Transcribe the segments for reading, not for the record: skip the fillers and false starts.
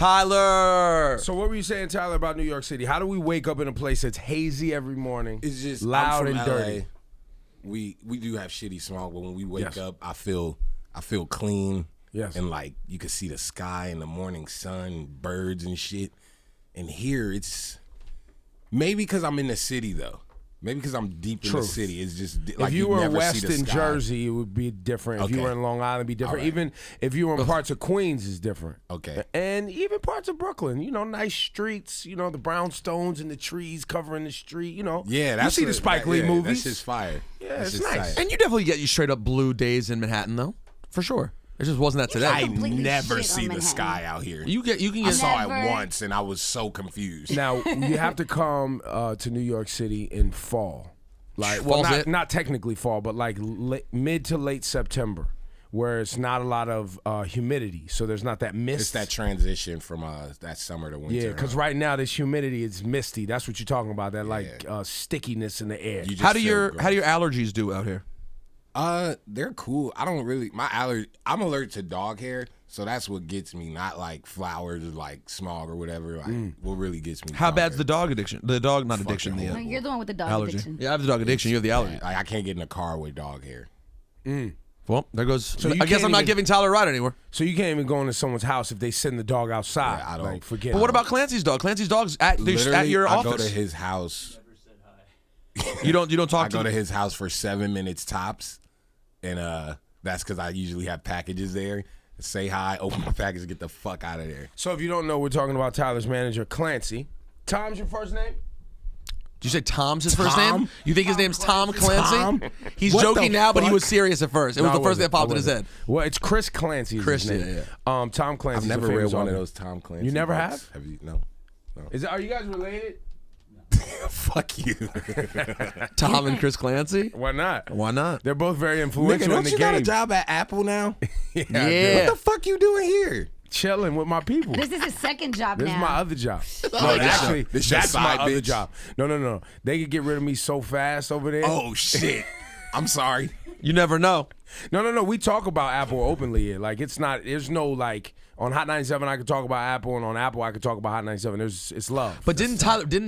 Tyler. So what were you saying, Tyler, about New York City? How do we wake up in a place that's hazy every morning? It's just loud I'm and from dirty. LA. We do have shitty smog, but when we wake up, I feel clean. Yes. And like you can see the sky and the morning sun, birds and shit. And here it's maybe because I'm in the city though. Maybe because I'm deep in the city. It's just like if you were never west see the in sky. Jersey, it would be different. If you Okay. were in Long Island, it'd be different. All right. Even if you were in parts of Queens, it's different. Okay. And even parts of Brooklyn, nice streets, the brownstones and the trees covering the street, Yeah, that's you see the Spike Lee movies. That's just fire. Yeah, That's it's just nice. tight. And you definitely get you straight up blue days in Manhattan, though, for sure. It just wasn't that today. I completely never shit see on the Manhattan. sky out here. You can I get saw Never. it once and I was so confused. Now you have to come to New York City in fall, Fall's not technically fall, but like mid to late September, where it's not a lot of humidity, so there's not that mist. It's that transition from that summer to winter. Yeah, because right now this humidity is misty. That's what you're talking about. That stickiness in the air. You just how do feel your gross. how do your allergies do out here? They're cool. I don't really I'm allergic to dog hair, so that's what gets me. Not like flowers or like smog or whatever. Like what really gets me. How bad's the dog addiction? The dog, not addiction. Fucking The No, you're the one with the dog allergy. addiction. Yeah, I have the dog addiction. You have the allergy. Like I can't get in a car with dog hair. Well, there goes. So you I guess can't I'm not even- giving Tyler a ride anymore. So you can't even go into someone's house if they send the dog outside. Yeah, I don't- Like, forget. But it. what about Clancy's dog? Clancy's dog's at Literally, your I office. go to his house. You don't talk I go to his house for 7 minutes tops, and that's because I usually have packages there. Say hi, open my package, and get the fuck out of there. So if you don't know, we're talking about Tyler's manager, Clancy. Tom's your first name? Did you say Tom's his first Tom? name? You think his name's Tom Clancy? Tom? He's What joking the now, but he fuck? was serious at first. It was No, the first thing that wasn't. popped in his head. Well, it's Chris Clancy. Is Chris, his name. yeah. Tom Clancy. I've never read one of those Tom Clancy. You never books. have? Have you? No. Are you guys related? Fuck you. Tom and Chris Clancy? Why not? Why not? They're both very Nigga, influential in don't the you game. got a job at Apple now? Yeah. What the fuck you doing here? Chilling with my people. This is his second job This now. is my other job. No, this actually, your- this your that's my side other bitch? job. No. They could get rid of me so fast over there. Oh shit. I'm sorry. You never know. No. We talk about Apple openly here. Like, it's not. There's no like on Hot 97 I could talk about Apple, and on Apple I could talk about Hot 97. It's love. But didn't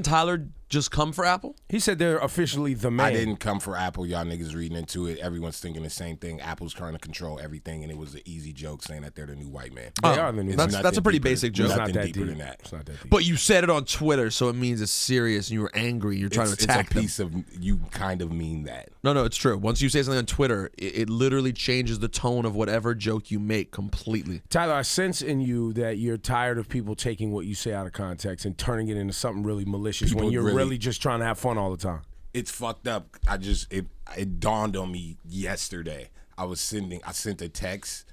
Tyler just come for Apple? He said they're officially the man. I didn't come for Apple. Y'all niggas reading into it. Everyone's thinking the same thing. Apple's trying to control everything, and it was an easy joke saying that they're the new white man. They are the new. It's That's nothing a pretty deeper- basic joke. It's Nothing not that deeper deep. than that. It's not that deep. But you said it on Twitter, so it means it's serious, and you were angry. You're trying to It's attack a them. piece of you. Kind of mean that. No, it's true. Once you say something on Twitter, it literally changes the tone of whatever joke you make completely. Tyler, I sense in you that you're tired of people taking what you say out of context and turning it into something really malicious when People you're really- really just trying to have fun all the time. It's fucked up. It dawned on me yesterday. I sent a text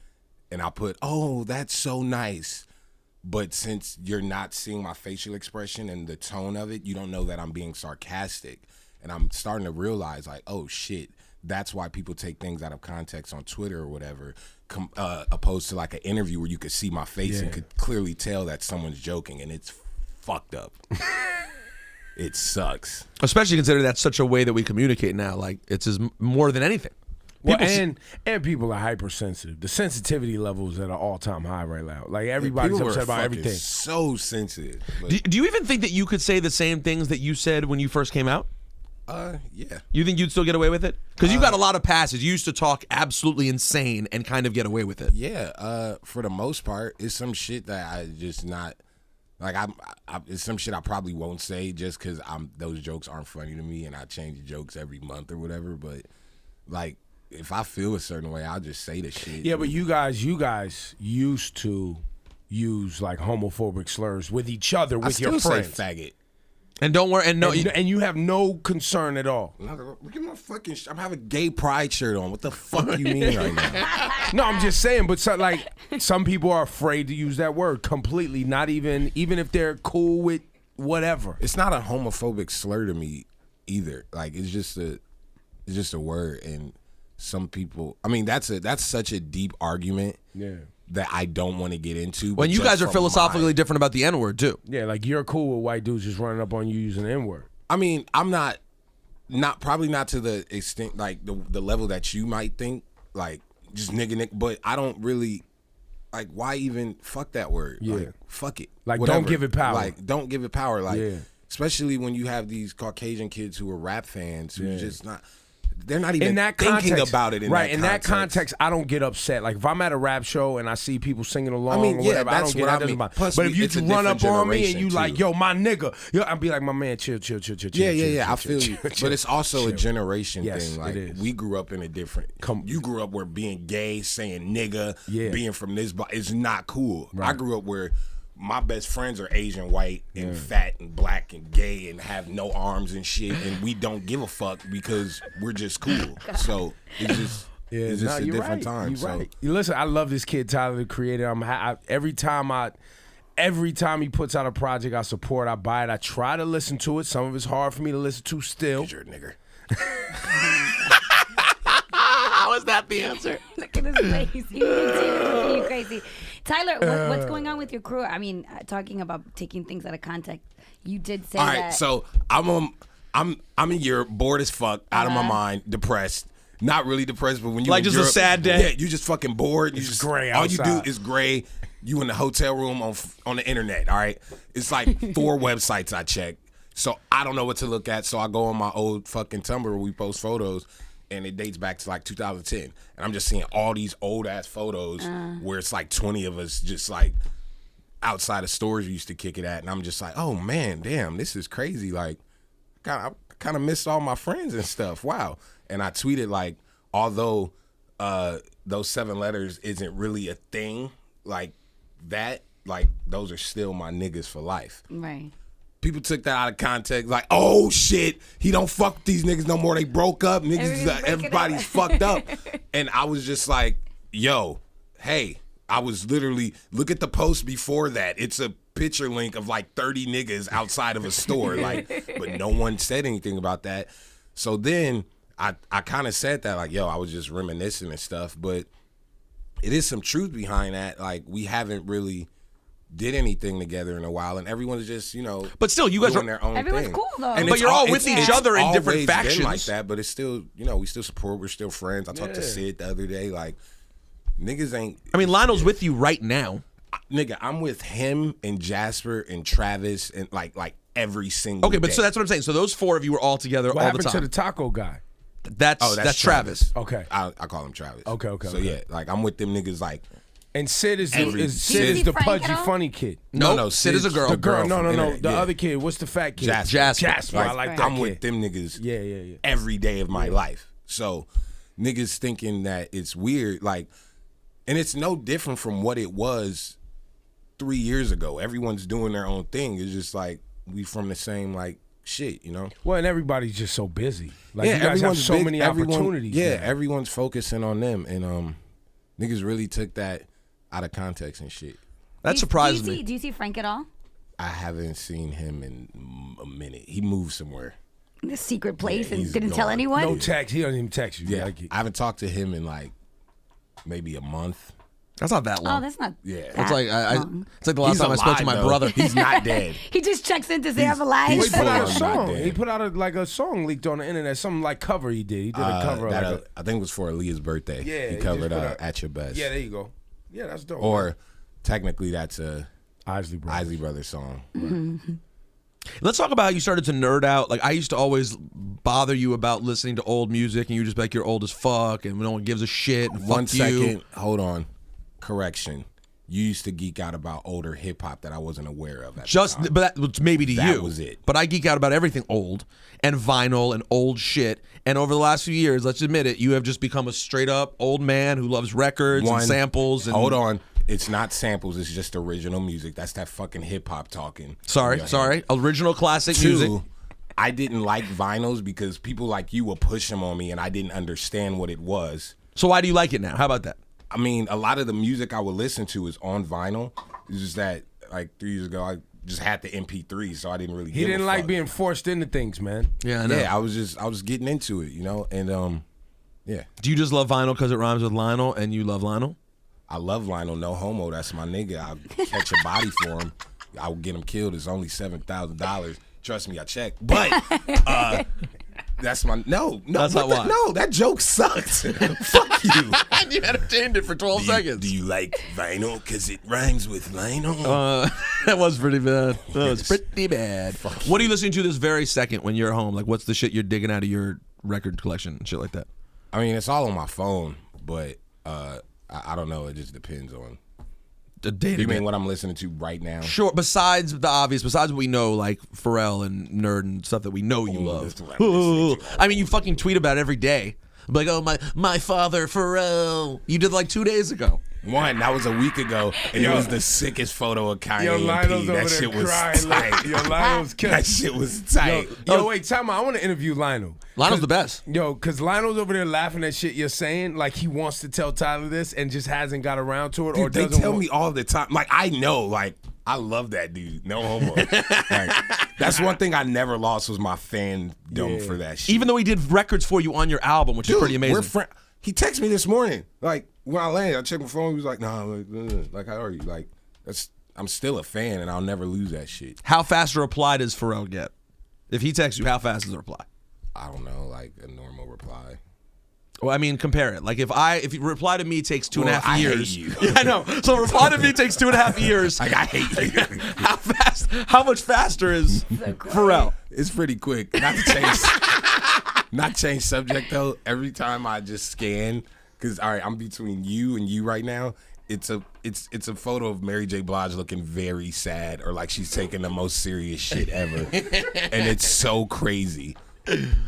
and I put, "Oh, that's so nice." But since you're not seeing my facial expression and the tone of it, you don't know that I'm being sarcastic. And I'm starting to realize, like, oh shit, that's why people take things out of context on Twitter or whatever, opposed to like an interview where you could see my face and could clearly tell that someone's joking, and it's fucked up. It sucks. Especially considering that's such a way that we communicate now. Like, it's more than anything. Well, People and people are hypersensitive. The sensitivity levels at an all-time high right now. Like, everybody's People upset are about fucking everything. So sensitive. But, Do you even think that you could say the same things that you said when you first came out? yeah. You think you'd still get away with it? Because you got a lot of passes. You used to talk absolutely insane and kind of get away with it. Yeah, for the most part, it's some shit that I just not like. It's some shit I probably won't say just because those jokes aren't funny to me, and I change jokes every month or whatever. But like, if I feel a certain way, I'll just say the shit. Yeah, but you guys used to use like homophobic slurs with each other, I with still your say friends. faggot. And don't worry. And no, And you have no concern at all. Look at my fucking. I'm having a gay pride shirt on. What the fuck you mean right now? No, I'm just saying. But some people are afraid to use that word completely. Not even if they're cool with whatever. It's not a homophobic slur to me either. Like it's just a word, and some people. I mean, that's such a deep argument. Yeah. That I don't want to get into. when but you just guys are from philosophically different about the N-word, too. Yeah, like you're cool with white dudes just running up on you using the N-word. I mean, I'm not probably not to the extent like the level that you might think, like just nigga, but I don't really like why even fuck that word? Yeah. Like fuck it. Like, Whatever. don't give it power. Like don't give it power. Like Yeah. especially when you have these Caucasian kids who are rap fans who just not. They're not even in that thinking context, about it. In that context, I don't get upset. Like if I'm at a rap show and I see people singing along, I mean, or yeah, whatever, I that's don't get what that. I mean. Plus, but if you it's a run up different on me and generation, you like, too. yo, my nigga, yo, I'll be like, my man, chill. Yeah. I feel you, but it's also a generation Yes, thing. Like it is. we grew up in a different. You grew up where being gay, saying nigga, being from this, is not cool. Right. I grew up where my best friends are Asian, white, and fat, and black, and gay, and have no arms and shit, and we don't give a fuck because we're just cool. So it's just. It's just a different time. You're right. Listen, I love this kid, Tyler, the creator. Every time he puts out a project, I support. I buy it. I try to listen to it. Some of it's hard for me to listen to still. You're a nigger. How is that the answer? Look at his face. You crazy. Tyler, what's going on with your crew? I mean, talking about taking things out of context, you did say All that. right, so I'm in Europe, bored as fuck, out of my mind, depressed. Not really depressed, but when you Like in just Europe, a sad day? Yeah, you just fucking bored. You just gray all you outside. do is gray. You in the hotel room on the internet. All right, it's like 4 websites I check. So I don't know what to look at. So I go on my old fucking Tumblr where we post photos, and it dates back to like 2010. And I'm just seeing all these old ass photos where it's like 20 of us just like outside of stores we used to kick it at, and I'm just like, oh man, damn, this is crazy. Like, I kind of missed all my friends and stuff. Wow. And I tweeted like, although those 7 letters isn't really a thing like that, like those are still my niggas for life. Right. People took that out of context, like, oh shit, he don't fuck with these niggas no more. They broke up. Everybody's fucked up. And I was just like, yo, hey, I was literally, look at the post before that. It's a picture link of like 30 niggas outside of a store. Like, but no one said anything about that. So then I kind of said that, like, yo, I was just reminiscing and stuff, but it is some truth behind that. Like, we haven't really did anything together in a while, and everyone's just, But still, you guys doing are their own Everyone's thing. cool, though. And But it's you're all with it's each other in different always been factions. like that, but it's still, we still support. We're still friends. I talked to Sid the other day. Like, niggas ain't. I mean, Lionel's with you right now. Nigga, I'm with him and Jasper and Travis and like every single. Okay, but day. so that's what I'm saying. So those 4 of you were all together What all the happened time. to the taco guy? That's Travis. Okay. I call him Travis. Okay. So yeah, like I'm with them niggas like. And Sid is Every- the Do you see the Frank pudgy at all? funny kid. No, Sid is a girl. The girl, no, from the internet, yeah. other kid. What's the fat kid? Jasper. Jasper. I like that I'm kid. with them niggas. Yeah. Every day of my life. So niggas thinking that it's weird, like, and it's no different from what it was 3 years ago. Everyone's doing their own thing. It's just like we from the same like shit, Well, and everybody's just so busy. Like yeah, you guys have everyone's so big- many everyone- opportunities. Yeah, now. everyone's focusing on them, and niggas really took that out of context and shit. That surprised do you me. see, Do you see Frank at all? I haven't seen him in a minute. He moved somewhere. In the secret place Yeah, and he's didn't tell gone. anyone? No text. He doesn't even text you. Yeah, Like, I haven't talked to him in like maybe a month. That's not that long. Oh, that's not. Yeah. that It's like long. it's like the last He's time I spoke to alive, my though. brother. He's not dead. He just checks in to say I'm alive. he he's put out a full on not song. dead. He put out a song leaked on the internet. Something like cover he did. He did a cover. That, like I think it was for Aaliyah's birthday. Yeah, he he covered just put out- At Your Best. yeah, there you go. Yeah, that's dope. Or technically that's a Isley Brothers. Isley Brothers song. Let's talk about how you started to nerd out. Like, I used to always bother you about listening to old music, and you were just like, you're old as fuck, and no one gives a shit. And One fuck second, you. hold on. Correction. You used to geek out about older hip hop that I wasn't aware of. At Just, the time. but that was maybe to That you. was it. But I geek out about everything old and vinyl and old shit. And over the last few years, let's admit it, you have just become a straight up old man who loves records and samples. And Hold on. It's not samples. It's just original music. That's that fucking hip hop talking. Sorry. Original classic Two, music. I didn't like vinyls because people like you will push them on me, and I didn't understand what it was. So why do you like it now? How about that? I mean, a lot of the music I would listen to is on vinyl. It's just that, like 3 years ago, I just had the MP3, so I didn't really. He didn't like being forced into things, man. Yeah, I know. Yeah, I was getting into it, and yeah. Do you just love vinyl because it rhymes with Lionel and you love Lionel? I love Lionel, no homo. That's my nigga. I'll catch a body for him. I'll get him killed. It's only $7,000. Trust me, I checked. But That's my no. That's not why. No, that joke sucked. Fuck you. And you entertained it for 12 seconds. Do you like vinyl? Because it rhymes with vinyl. That was pretty bad. That was pretty bad. What are you listening to this very second when you're at home? Like, what's the shit you're digging out of your record collection and shit like that? I mean, it's all on my phone, but I don't know. It just depends on. You mean what I'm listening to right now? Sure. Besides the obvious, besides what we know, like Pharrell and Nerd and stuff that we know you love. I mean, you fucking tweet about it every day. Like, oh, my father, Pharrell. You did like 2 days ago. That was a week ago, and it was the sickest photo of Kanye and P. That shit was tight. Lionel's killing. That shit was tight. Wait, time out. I want to interview Lionel. Lionel's the best. Because Lionel's over there laughing at shit you're saying, like he wants to tell Tyler this and just hasn't got around to it. Dude, or they doesn't tell me all the time. Like, I know, like, I love that dude. No homo. Like, that's one thing I never lost was my fandom for that shit. Even though he did records for you on your album, which is pretty amazing. He texted me this morning. Like, when I landed, I checked my phone. He was like, nah, like, how are you? Like, I'm still a fan, and I'll never lose that shit. How fast a reply does Pharrell get? If he texts you, how fast is the reply? I don't know, like a normal reply. Well, I mean, compare it. Like, if you reply to me takes 2.5 years. I hate you. Yeah, I know. So reply to me takes 2.5 years. Like, I hate you. How much faster is Pharrell? It's pretty quick. Not change subject though. Every time I just scan, because all right, I'm between you and you right now. It's a photo of Mary J. Blige looking very sad, or like she's taking the most serious shit ever, and it's so crazy.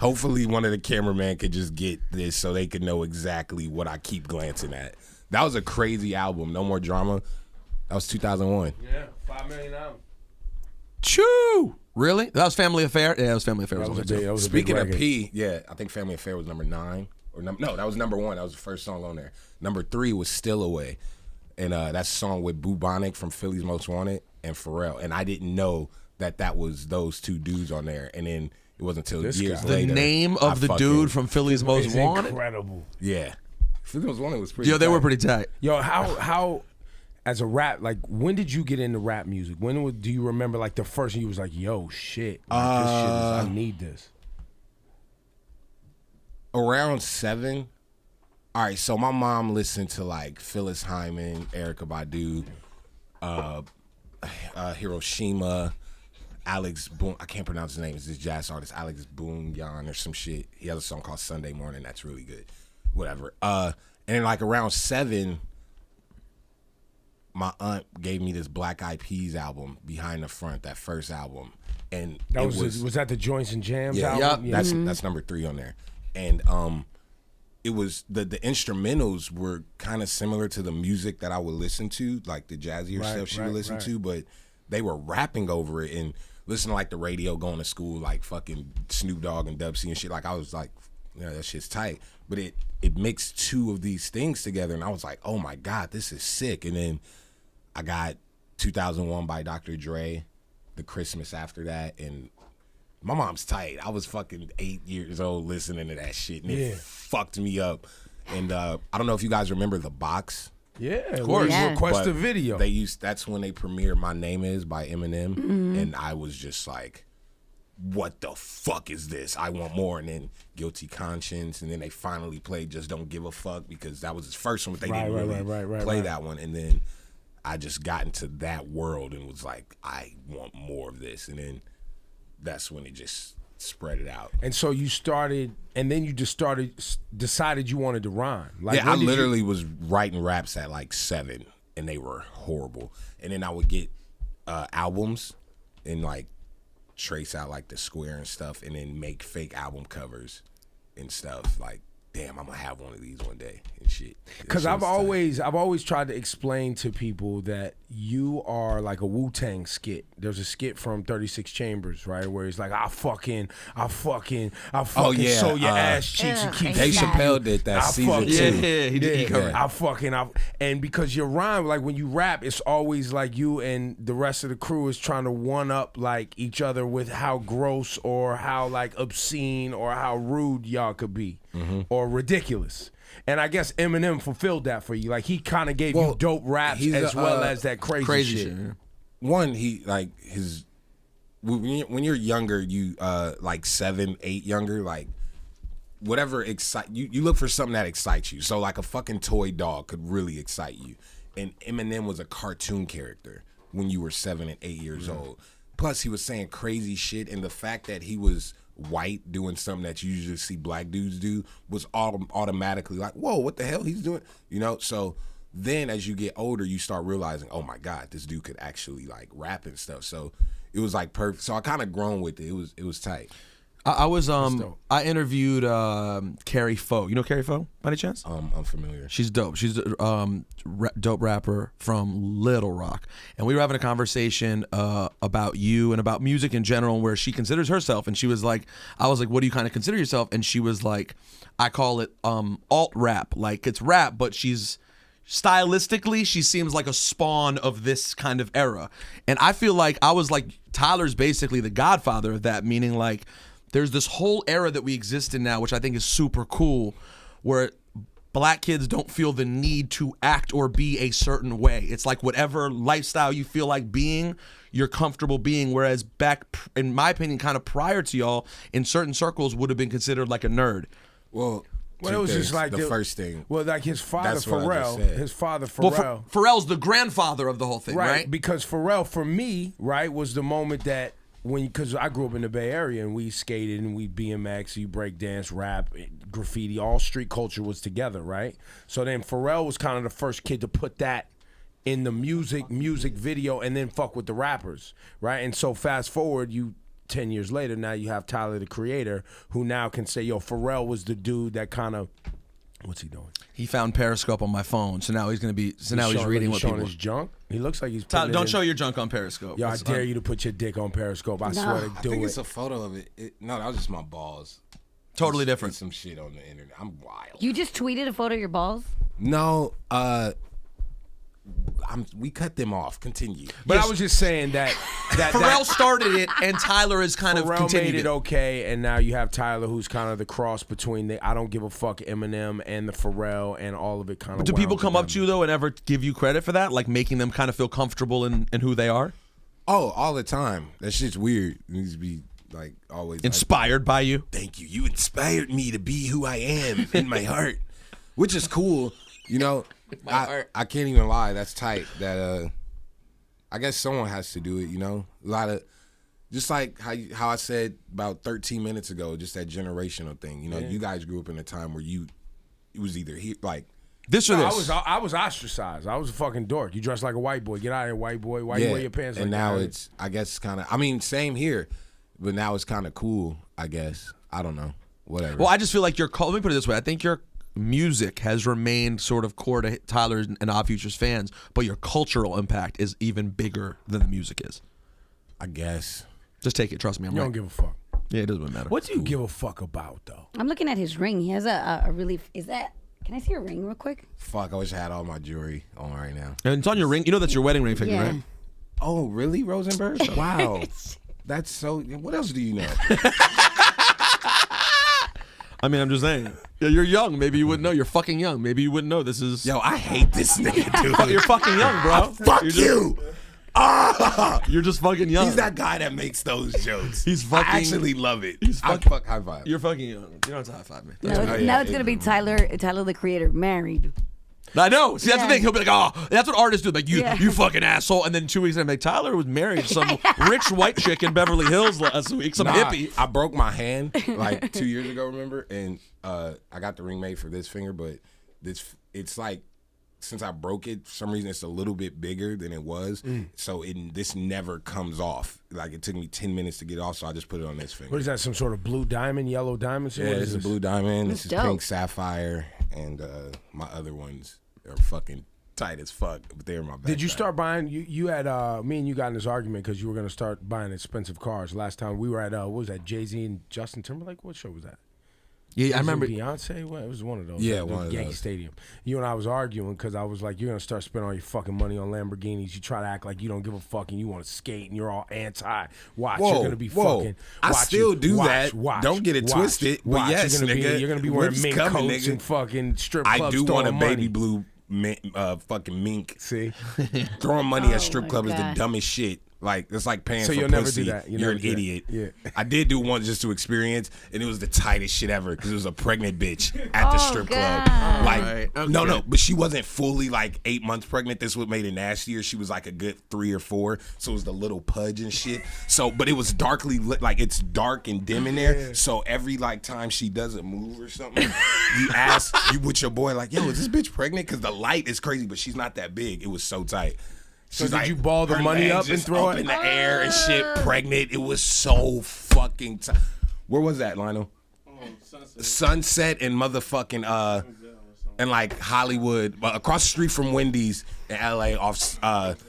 Hopefully, one of the cameramen could just get this so they could know exactly what I keep glancing at. That was a crazy album. No More Drama. That was 2001. Yeah, $5 million. Choo! Really? That was Family Affair? Yeah, it was Family Affair. Speaking of P, yeah, I think Family Affair was number 9. No, that was number 1. That was the first song on there. Number 3 was Still Away. And that's a song with Bubonic from Philly's Most Wanted and Pharrell. And I didn't know that was those two dudes on there. And then it wasn't until years later. The name of the dude from Philly's Most Wanted? Incredible. Yeah. Philly's Most Wanted was pretty tight. They were pretty tight. Yo, how as a rap, like, when did you get into rap music? Do you remember, like, the first you was like, yo, shit, like, this shit I need this? Around 7. All right, so my mom listened to, like, Phyllis Hyman, Erykah Badu, Hiroshima, Alex Boone. I can't pronounce his name. It's this jazz artist, Alex Boone-Yan or some shit. He has a song called Sunday Morning. That's really good. Whatever. And then, like, around 7... my aunt gave me this Black Eyed Peas album, Behind the Front, that first album, and that was that the Joints and Jams album? Yeah, that's number 3 on there, and it was the instrumentals were kind of similar to the music that I would listen to, like the jazzier stuff she would listen to, but they were rapping over it and listening to, like, the radio going to school, like fucking Snoop Dogg and Dub C and shit. Like, I was like, yeah, that shit's tight, but it mixed two of these things together, and I was like, oh my God, this is sick. And then I got 2001 by Dr. Dre, the Christmas after that, and my mom's tight. I was fucking 8 years old listening to that shit, and it fucked me up. And I don't know if you guys remember The Box. Yeah, of course. Yeah. Request a video. That's when they premiered My Name Is by Eminem, and I was just like, what the fuck is this? I want more. And then Guilty Conscience, and then they finally played Just Don't Give a Fuck, because that was his first one, but they didn't really play that one. And then I just got into that world and was like, I want more of this. And then that's when it just spread it out. And so you started, and then you just decided you wanted to rhyme. Like, yeah, I literally was writing raps at like 7, and they were horrible. And then I would get albums and like trace out like the square and stuff, and then make fake album covers and stuff. Like, damn, I'm gonna have one of these one day and shit. Because I've always tried to explain to people that you are like a Wu-Tang skit. There's a skit from 36 Chambers, right, where he's like, I fucking sew your ass cheeks and keep. Dave Chappelle did that season 2. Yeah, he did. And because your rhyme, like when you rap, it's always like you and the rest of the crew is trying to one up like each other with how gross or how like obscene or how rude y'all could be, or ridiculous. And I guess Eminem fulfilled that for you. Like, he kind of gave you dope raps as well as that crazy shit. One, he like when you're younger, you like 7, 8 younger, like whatever excite you. You look for something that excites you. So like a fucking toy dog could really excite you. And Eminem was a cartoon character when you were 7 and 8 years old. Plus, he was saying crazy shit, and the fact that he was white doing something that you usually see black dudes do was automatically like, whoa, what the hell he's doing? You know, so then as you get older, you start realizing, oh my God, this dude could actually like rap and stuff. So it was like perfect. So I kind of grown with it. It was tight. I interviewed Carrie Foe. You know Carrie Foe by any chance? I'm familiar. She's dope. She's a dope rapper from Little Rock. And we were having a conversation about you and about music in general, where she considers herself. And she was like, I was like, what do you kind of consider yourself? And she was like, I call it alt rap. Like it's rap, but she's stylistically, she seems like a spawn of this kind of era. And I feel like I was like, Tyler's basically the godfather of that, meaning like, there's this whole era that we exist in now, which I think is super cool, where black kids don't feel the need to act or be a certain way. It's like whatever lifestyle you feel like being, you're comfortable being. Whereas back, in my opinion, kind of prior to y'all, in certain circles would have been considered like a nerd. Well, it was just like the first thing. Well, like his father, That's what I just Pharrell. said. His father, Pharrell. Well, Pharrell's the grandfather of the whole thing, right? Because Pharrell, for me, right, was the moment that because I grew up in the Bay Area and we skated and we BMX, you break dance, rap, graffiti, all street culture was together, right? So then Pharrell was kind of the first kid to put that in the music video and then fuck with the rappers, right? And so fast forward, 10 years later, now you have Tyler, the Creator, who now can say, yo, Pharrell was the dude that kind of, what's he doing? He found Periscope on my phone, so now he's gonna be. So now he's reading what people. His junk. He looks like he's. Don't show your junk on Periscope. Yo, I dare you to put your dick on Periscope. I swear to do I think it. it's a photo of it. No, that was just my balls. Totally different. Some shit on the internet. I'm wild. You just tweeted a photo of your balls? No, we cut them off. Continue. But I was just saying that Pharrell started it, and Tyler is kind of Pharrell continued made it okay, and now you have Tyler, who's kind of the cross between the I don't give a fuck Eminem and the Pharrell, and all of it kind of. Do people come up to you though and ever give you credit for that, like making them kind of feel comfortable in who they are? Oh, all the time. That shit's weird. It needs to be like always Inspired by you. Thank you. You inspired me to be who I am in my heart, which is cool. You know, I can't even lie. That's tight. That I guess someone has to do it. You know, a lot of just like how I said about 13 minutes ago, just that generational thing. You know, you guys grew up in a time where it was either like this or this. I was ostracized. I was a fucking dork. You dress like a white boy. Get out of here, white boy. Why you wear your pants? And like now that? it's I guess kind of. I mean, same here, but now it's kind of cool. I guess I don't know. Whatever. Well, I just feel like let me put it this way. I think your music has remained sort of core to Tyler and Odd Future's fans, but your cultural impact is even bigger than the music is. I guess. Just take it. Trust me. I'm you right. don't give a fuck. Yeah, it doesn't matter. What do you give a fuck about though? I'm looking at his ring. He has a really. Is that? Can I see your ring real quick? Fuck, I wish I had all my jewelry on right now. And it's on your ring. You know that's your wedding ring finger, Yeah. right? Oh, really, Rosenberg? Wow. That's so. What else do you know? I mean, I'm just saying. Yeah, you're young. Maybe you wouldn't know. You're fucking young. Maybe you wouldn't know. This is. Yo, I hate this nigga, dude. You're fucking young, bro. Fuck you. You're just fucking young. He's that guy that makes those jokes. He's fucking. I actually love it. He's I fucking. fuck high five. You're fucking young. You don't have to high five me. Now it's gonna be Tyler the Creator, married. I know. See, that's the Yeah. thing. He'll be like, "Oh, that's what artists do." Like, you Yeah. fucking asshole. And then 2 weeks later, I'm like, Tyler was married to some rich white chick in Beverly Hills last week. Some hippie. I broke my hand like 2 years ago, remember? And I got the ring made for this finger, but it's like, since I broke it, for some reason it's a little bit bigger than it was. So this never comes off. Like, it took me 10 minutes to get off, so I just put it on this finger. What is that? Some sort of blue diamond, yellow diamond? Yeah, this is a blue diamond. This is dope. pink sapphire, and my other ones are fucking tight as fuck, but they're in my backpack. Did you start buying? You had me and you got in this argument because you were gonna start buying expensive cars. Last time we were at what was that? Jay-Z and Justin Timberlake. What show was that? Yeah, I remember. Beyonce. What? It was one of those. Yeah, the one of Yankee those. Stadium. You and I was arguing because I was like, "You're gonna start spending all your fucking money on Lamborghinis. You try to act like you don't give a fuck and you want to skate and you're all anti. Watch, Whoa, you're gonna be whoa. fucking. I watch still you, do watch, that. Watch, Don't get it watch, twisted, but watch. yes, you're gonna be wearing Whip's mink coming, coats nigga. and fucking strip I clubs. do want a throwing baby money. blue fucking mink. See, Throwing money at strip my club is the God. dumbest shit. Like it's like paying So for you'll pussy. never do that. You're an idiot. Yeah. I did do one just to experience, and it was the tightest shit ever because it was a pregnant bitch at the strip club. God. Like Right, okay. no, but she wasn't fully like 8 months pregnant. This what made it nastier. She was like a good 3 or 4, so it was the little pudge and shit. So, but it was darkly lit, like it's dark and dim in there. So every like time she doesn't move or something, you ask you with your boy like, yo, is this bitch pregnant? Because the light is crazy, but she's not that big. It was so tight. So She's did like, you ball the her money legs up and just throw up it? in the air and shit, pregnant? It was so fucking tight. Where was that, Lionel? Sunset and motherfucking and like Hollywood, across the street from Wendy's in LA off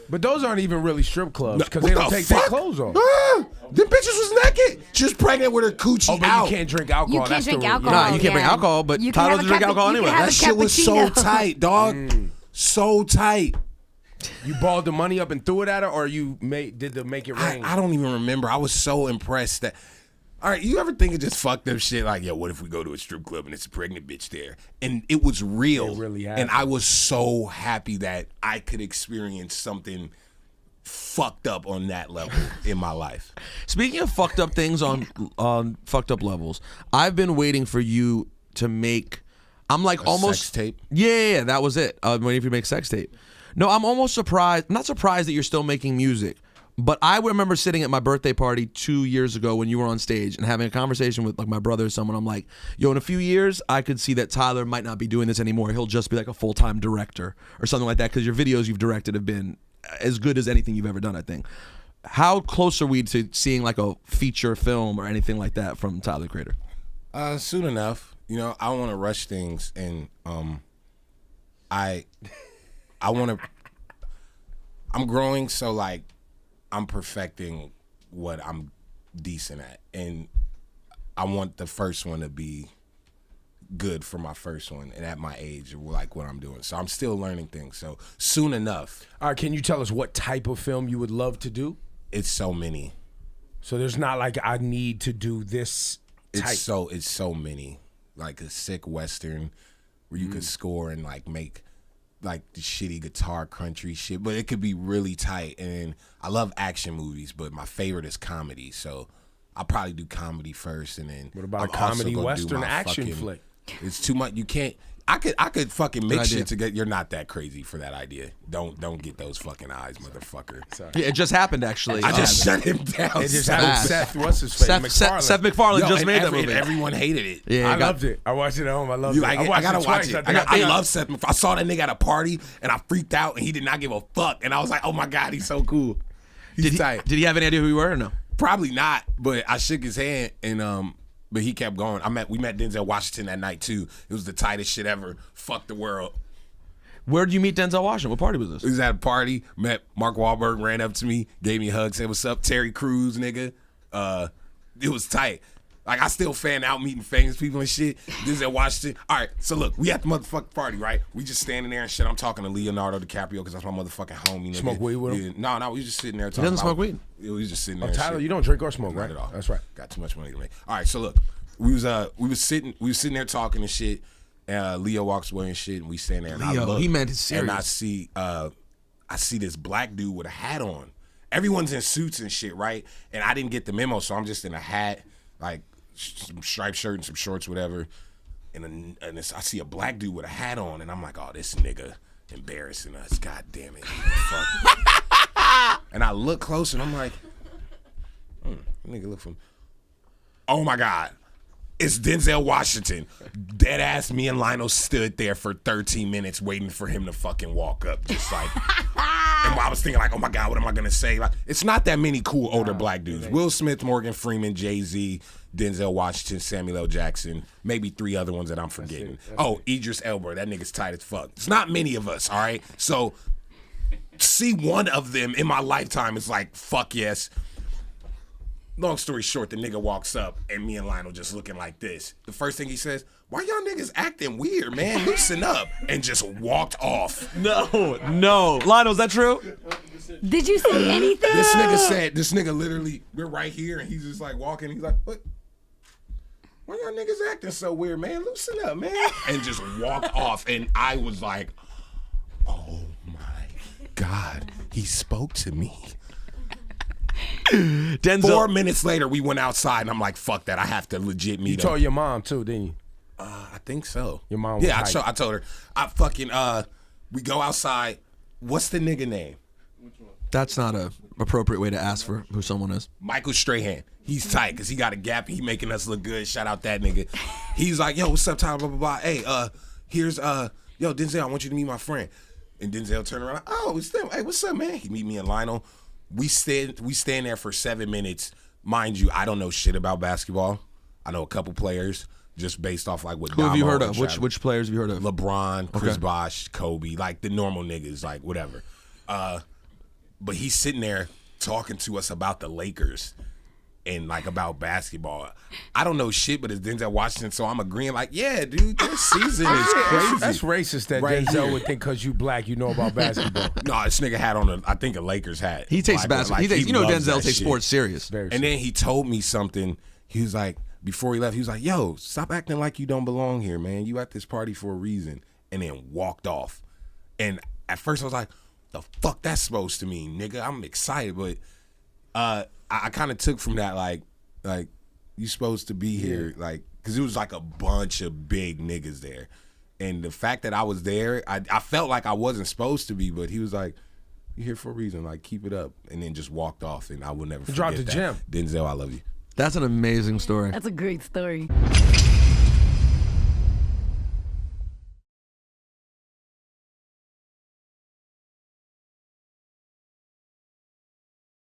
But those aren't even really strip clubs because what they don't the take their fuck? clothes off. Them bitches was naked. She was pregnant with her coochie Oh, but out. you can't drink alcohol. You can't That's the drink rule. alcohol. Nah, you can't bring yeah. alcohol, but You can Tyler have doesn't a drink capu- alcohol you can anyway. have That a shit was so cappuccino. tight, dog. So tight. You balled the money up and threw it at her, or you did the make it rain? I don't even remember. I was so impressed that. All right, you ever think of just fucked up shit like, yo, what if we go to a strip club and it's a pregnant bitch there? And it was real. It really and I was so happy that I could experience something fucked up on that level in my life. Speaking of fucked up things on fucked up levels, I've been waiting for you to make. I'm like almost sex tape? Yeah, that was it. I'm waiting for you to make sex tape. No, I'm almost surprised. I'm not surprised that you're still making music, but I remember sitting at my birthday party 2 years ago when you were on stage and having a conversation with like my brother or someone. I'm like, yo, in a few years, I could see that Tyler might not be doing this anymore. He'll just be like a full-time director or something like that because your videos you've directed have been as good as anything you've ever done, I think. How close are we to seeing like a feature film or anything like that from Tyler, the Creator? Soon enough. You know, I don't want to rush things, and I want to. I'm growing, so like I'm perfecting what I'm decent at, and I want the first one to be good for my first one, and at my age, like what I'm doing. So I'm still learning things. So soon enough. All right, can you tell us what type of film you would love to do? It's so many. So there's not like I need to do this type. It's so many. Like a sick Western where you could score and like make like the shitty guitar country shit, but it could be really tight. And I love action movies, but my favorite is comedy. So I'll probably do comedy first, and then What about I'm a comedy also gonna do Western my action fucking- flick? It's too much. You can't. I could fucking mix idea. shit together. You're not that crazy for that idea. Don't get those fucking eyes, motherfucker. Yeah, it just happened actually. I just shut him down. It just so happened. fast. Seth, what's his face? Seth MacFarlane Yo, just and made that movie. Everyone hated it. Yeah, I loved it. I watched it at home. I loved You it. like it? I watched gotta watch twice. it. think I love Seth MacFarlane. I saw that nigga at a party and I freaked out and he did not give a fuck. And I was like, oh my God, he's so cool. He's tight. Did he have any idea who you were or no? Probably not, but I shook his hand and but he kept going. We met Denzel Washington that night too. It was the tightest shit ever. Fuck the world. Where did you meet Denzel Washington? What party was We this? was at a party, met Mark Wahlberg, ran up to me, gave me a hug, said, what's up, Terry Crews, nigga. It was tight. Like, I still fan out meeting famous people and shit. Denzel Washington. All right, so look, we at the motherfucking party, right? We just standing there and shit. I'm talking to Leonardo DiCaprio because that's my motherfucking homie, nigga. Smoke weed with him? Yeah, no, we was just sitting there talking doesn't about. smoke weed? Yeah, we was just sitting there. Oh, and Tyler, shit. you don't drink or smoke, Not right? at all. That's right. Got too much money to make. All right, so look, we was sitting there talking and shit. Leo walks away and shit, and we stand there. And I Leo, look, he meant it serious. And I see this black dude with a hat on. Everyone's in suits and shit, right? And I didn't get the memo, so I'm just in a hat, like some striped shirt and some shorts, whatever. And I see a black dude with a hat on, and I'm like, oh, this nigga embarrassing us. God damn it. Fuck. And I look closer, and I'm like, nigga look from. Oh my God. It's Denzel Washington. Dead ass me and Lionel stood there for 13 minutes waiting for him to fucking walk up. Just like, and I was thinking like, oh my God, what am I going to say? Like, it's not that many cool older black dudes. Will Smith, Morgan Freeman, Jay-Z, Denzel Washington, Samuel L. Jackson, maybe 3 other ones that I'm forgetting. Idris Elba, that nigga's tight as fuck. It's not many of us, all right? So, see one of them in my lifetime is like, fuck yes. Long story short, the nigga walks up and me and Lionel just looking like this. The first thing he says, why y'all niggas acting weird, man? Loosen up. And just walked off. No. Lionel, is that true? Did you say anything? This nigga literally, we're right here and he's just like walking. He's like, what? Why y'all niggas acting so weird, man? Loosen up, man. And just walked off. And I was like, oh my God, he spoke to me. Denzel. 4 minutes later, we went outside, and I'm like, fuck that. I have to legit meet You him. told your mom too, didn't you? I think so. Your mom was Yeah, hype. I told her. I fucking, we go outside. What's the nigga name? That's not a appropriate way to ask for who someone is. Michael Strahan. He's tight because he got a gap. He making us look good. Shout out that nigga. He's like, yo, what's up, Tyler? Blah, blah, blah. Hey, here's, yo, Denzel, I want you to meet my friend. And Denzel turned around, oh, it's them. Hey, what's up, man? He meet me and Lionel. We stand there for 7 minutes. Mind you, I don't know shit about basketball. I know a couple players just based off like what Who have you Damo heard and of? Travis- Which players have you heard of? LeBron, Chris Okay. Bosh, Kobe, like the normal niggas, like whatever. But he's sitting there talking to us about the Lakers and like about basketball. I don't know shit, but it's Denzel Washington, so I'm agreeing like, yeah, dude, this season is crazy. That's racist that Right Denzel here. would think because you black, you know about basketball. No, this nigga had on I think a Lakers hat. He takes Like, basketball. like, you know loves Denzel that takes shit. sports serious. Very And then he told me something. He was like, before he left, he was like, yo, stop acting like you don't belong here, man. You at this party for a reason. And then walked off. And at first I was like, the fuck that's supposed to mean, nigga? I'm excited. But I kind of took from that, like you supposed to be here. Like, because it was like a bunch of big niggas there. And the fact that I was there, I felt like I wasn't supposed to be. But he was like, you're here for a reason. Like, keep it up. And then just walked off. And I will never forget dropped the that. gem. Denzel, I love you. That's an amazing story. That's a great story.